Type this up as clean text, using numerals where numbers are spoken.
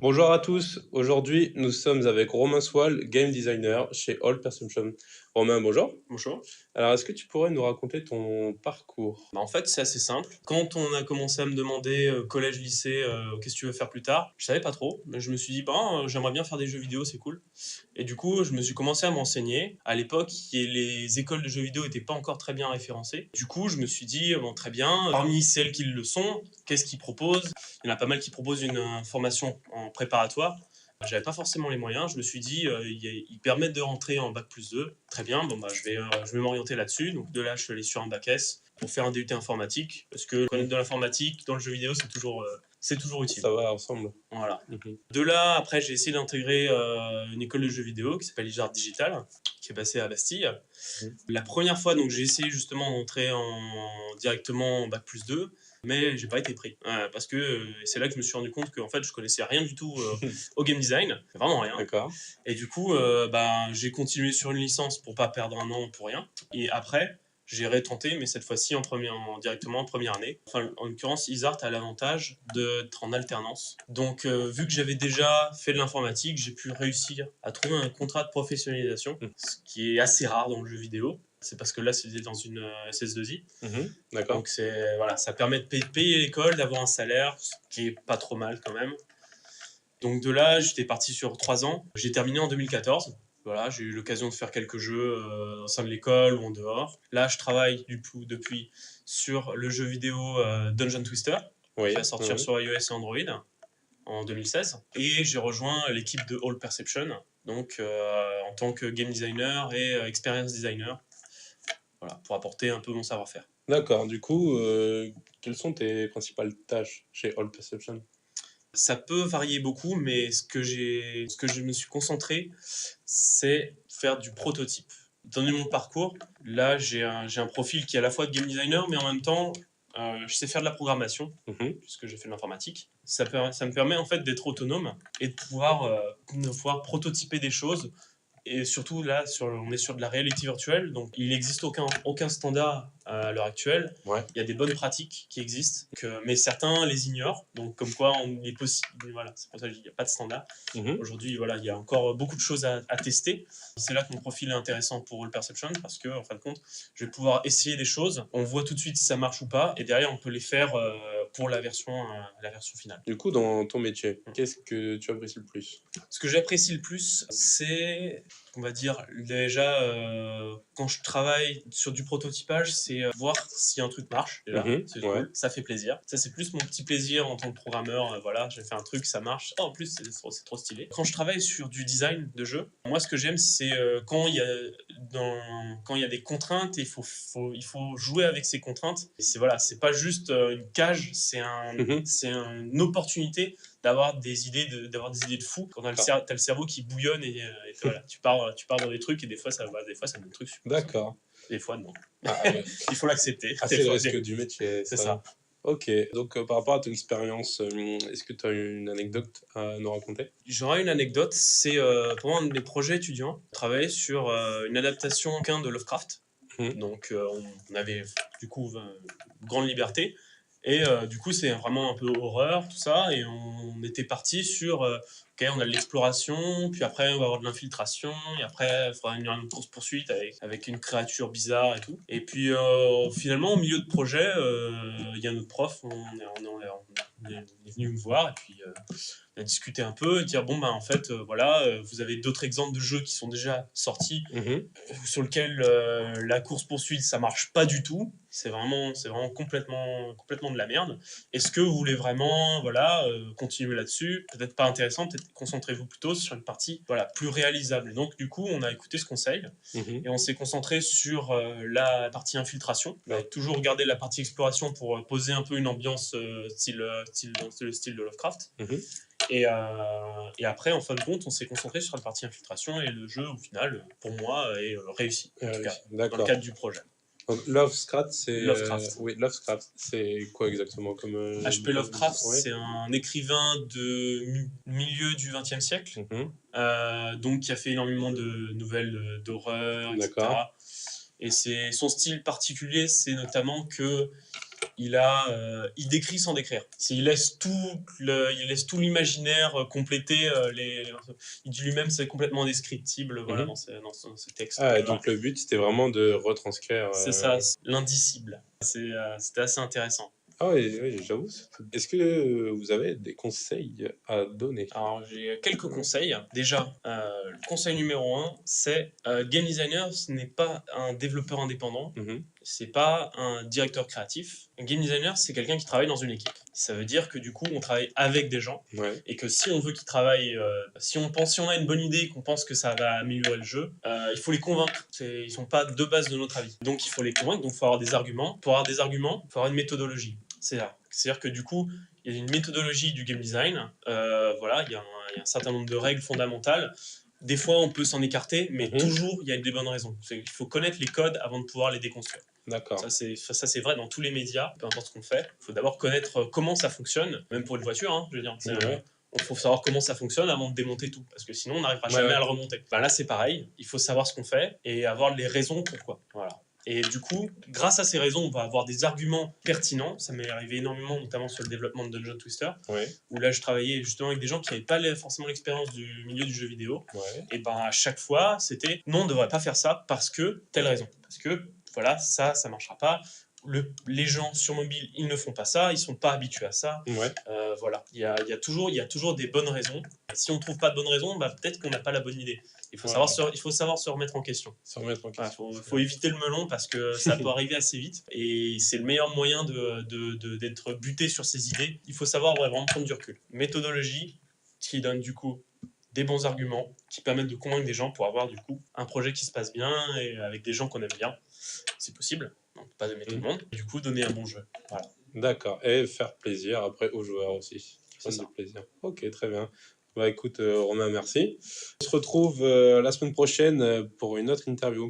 Bonjour à tous, aujourd'hui nous sommes avec Romain Swal, game designer chez All Perception. Romain, bonjour. Bonjour. Alors est-ce que tu pourrais nous raconter ton parcours? En fait, c'est assez simple. Quand on a commencé à me demander collège, lycée, qu'est-ce que tu veux faire plus tard, je savais pas trop. Mais je me suis dit, j'aimerais bien faire des jeux vidéo, c'est cool. Et du coup, je me suis commencé à m'enseigner. À l'époque, les écoles de jeux vidéo n'étaient pas encore très bien référencées. Du coup, je me suis dit, bon, très bien, parmi celles qui le sont, qu'est-ce qu'ils proposent? Il y en a pas mal qui proposent une formation en préparatoire. J'avais pas forcément les moyens, je me suis dit, ils permettent de rentrer en bac+2. Très bien, je vais m'orienter là-dessus. Donc de là, je suis allé sur un bac S pour faire un DUT informatique, parce que connaître de l'informatique dans le jeu vidéo, c'est toujours utile. Ça va ensemble. Voilà. Mhm. De là, après, j'ai essayé d'intégrer une école de jeux vidéo qui s'appelle Ijard Digital, qui est basée à Bastille. Mhm. La première fois, donc, j'ai essayé justement d'entrer directement en bac+2, mais j'ai pas été pris. Parce que c'est là que je me suis rendu compte qu'en fait, je connaissais rien du tout au game design, vraiment rien. D'accord. Et du coup, j'ai continué sur une licence pour pas perdre un an pour rien. Et après, j'ai retenté, mais cette fois-ci directement en première année. Enfin, en l'occurrence, Isart a l'avantage d'être en alternance. Donc, vu que j'avais déjà fait de l'informatique, j'ai pu réussir à trouver un contrat de professionnalisation, ce qui est assez rare dans le jeu vidéo. C'est parce que là, c'était dans une SS2I. Mhm. D'accord. Donc, voilà, ça permet de payer l'école, d'avoir un salaire, ce qui est pas trop mal quand même. Donc de là, j'étais parti sur 3 ans. J'ai terminé en 2014. Voilà, j'ai eu l'occasion de faire quelques jeux au sein de l'école ou en dehors. Là, je travaille du coup depuis sur le jeu vidéo Dungeon Twister, Oui. qui va sortir Oui. sur iOS et Android en 2016. Et j'ai rejoint l'équipe de All Perception, donc en tant que game designer et experience designer, voilà, pour apporter un peu mon savoir-faire. D'accord. Du coup, quelles sont tes principales tâches chez All Perception? Ça peut varier beaucoup, mais ce que je me suis concentré, c'est faire du prototype. Dans mon parcours, là, j'ai un profil qui est à la fois de game designer, mais en même temps, je sais faire de la programmation, Mhm. puisque j'ai fait de l'informatique. Ça me permet en fait d'être autonome et de pouvoir prototyper des choses. Et surtout, là, on est sur de la réalité virtuelle, donc il n'existe aucun standard à l'heure actuelle. Ouais. Il y a des bonnes pratiques qui existent, mais certains les ignorent. Donc, comme quoi, on est possible. Voilà, c'est pour ça que je dis qu'il n'y a pas de standard. Mhm. Aujourd'hui, voilà, il y a encore beaucoup de choses à tester. C'est là que mon profil est intéressant pour All Perception, parce que, en fin de compte, je vais pouvoir essayer des choses. On voit tout de suite si ça marche ou pas, et derrière, on peut les faire pour la version finale. Du coup, dans ton métier, qu'est-ce que tu apprécies le plus? Ce que j'apprécie le plus, c'est, on va dire, déjà, quand je travaille sur du prototypage, c'est voir si un truc marche, déjà, Mhm. c'est Ouais. cool, ça fait plaisir. Ça, c'est plus mon petit plaisir en tant que programmeur, voilà, j'ai fait un truc, ça marche. Oh, en plus, c'est trop stylé. Quand je travaille sur du design de jeu, moi, ce que j'aime, c'est quand il y a des contraintes, il faut jouer avec ces contraintes. Et voilà, c'est pas juste une cage, Mhm. c'est une opportunité d'avoir des idées de fou quand t'as le cerveau qui bouillonne et voilà, tu pars dans des trucs et des fois ça donne des trucs super sympas. D'accord. Des fois non. Ah, ouais. Il faut l'accepter. Ah, Des c'est le fois, risque du métier, c'est ça. ça. Ok, donc par rapport à ton expérience, est-ce que tu as une anecdote à nous raconter? J'aurais une anecdote, c'est pendant un de mes projets étudiants, on travaillait sur une adaptation de Lovecraft. Mhm. Donc on avait du coup une grande liberté. Et du coup, c'est vraiment un peu horreur, tout ça. Et on était parti sur, ok, on a de l'exploration, puis après, on va avoir de l'infiltration, et après, il faudra une course-poursuite avec une créature bizarre et tout. Et puis, finalement, au milieu de projet, il y a notre prof, on est venu me voir, et puis on a discuté un peu, et dire, bon, en fait, voilà, vous avez d'autres exemples de jeux qui sont déjà sortis, Mhm. sur lequel la course-poursuite, ça marche pas du tout. C'est vraiment complètement de la merde. Est-ce que vous voulez vraiment, voilà, continuer là-dessus? Peut-être pas intéressant, peut-être concentrez-vous plutôt sur une partie, voilà, plus réalisable. Donc, du coup, on a écouté ce conseil Mhm. et on s'est concentré sur la partie infiltration. On a toujours regardé la partie exploration pour poser un peu une ambiance dans le style de Lovecraft. Mhm. Et après, en fin de compte, on s'est concentré sur la partie infiltration et le jeu, au final, pour moi, est réussi, en tout cas, dans le D'accord. cadre du projet. Donc Lovecraft, c'est Lovecraft. oui, Lovecraft, c'est quoi exactement comme H.P. Lovecraft, ouais. c'est un écrivain de milieu du XXe siècle, Mhm. donc qui a fait énormément de nouvelles d'horreur, etc. D'accord. Et son style particulier, c'est notamment que il décrit sans décrire. Il laisse tout l'imaginaire compléter il dit lui-même c'est complètement descriptible voilà, Mhm. dans ses textes. Ah, et Voilà. donc le but, c'était vraiment de retranscrire. C'est ça, l'indicible. C'était assez intéressant. Ah oui, oui, j'avoue. Est-ce que vous avez des conseils à donner? Alors, j'ai quelques conseils. Déjà, le conseil numéro un, c'est game designer, ce n'est pas un développeur indépendant, Mhm. c'est pas un directeur créatif. Un game designer, c'est quelqu'un qui travaille dans une équipe. Ça veut dire que du coup, on travaille avec des gens Ouais. et que si on veut qu'ils travaillent, si on a une bonne idée, qu'on pense que ça va améliorer le jeu, il faut les convaincre. Ils sont pas de base de notre avis. Donc, il faut les convaincre. Donc, il faut avoir des arguments. Pour avoir des arguments, il faut avoir une méthodologie. C'est-à-dire que du coup, il y a une méthodologie du game design. Voilà, il y a un certain nombre de règles fondamentales. Des fois, on peut s'en écarter, mais Mhm. toujours, il y a des bonnes raisons. Il faut connaître les codes avant de pouvoir les déconstruire. D'accord. Ça, c'est vrai dans tous les médias, peu importe ce qu'on fait. Il faut d'abord connaître comment ça fonctionne, même pour une voiture, hein, je veux dire. Ouais. Il faut savoir comment ça fonctionne avant de démonter tout, parce que sinon, on n'arrivera jamais Ouais. à le remonter. Ben là, c'est pareil. Il faut savoir ce qu'on fait et avoir les raisons pourquoi. Voilà. Et du coup, grâce à ces raisons, on va avoir des arguments pertinents. Ça m'est arrivé énormément, notamment sur le développement de Dungeon Twister, Ouais. où là, je travaillais justement avec des gens qui n'avaient pas forcément l'expérience du milieu du jeu vidéo. Ouais. Et ben à chaque fois, c'était non, on ne devrait pas faire ça parce que telle raison. Parce que voilà, ça marchera pas. Les gens sur mobile, ils ne font pas ça, ils sont pas habitués à ça. Ouais. Voilà, il y a toujours des bonnes raisons. Et si on ne trouve pas de bonnes raisons, bah, peut-être qu'on n'a pas la bonne idée. Il faut savoir se remettre en question. Se remettre en Voilà, question. faut éviter le melon parce que ça peut arriver assez vite et c'est le meilleur moyen d'être buté sur ses idées. Il faut savoir vraiment prendre du recul. Méthodologie qui donne du coup des bons arguments qui permettent de convaincre des gens pour avoir du coup un projet qui se passe bien et avec des gens qu'on aime bien. C'est possible, on ne peut pas aimer tout le monde. Du coup, donner un bon jeu. Voilà. D'accord. Et faire plaisir après aux joueurs aussi. Qui prennent du plaisir. Ok, très bien. Bah écoute, Romain, merci. On se retrouve la semaine prochaine pour une autre interview.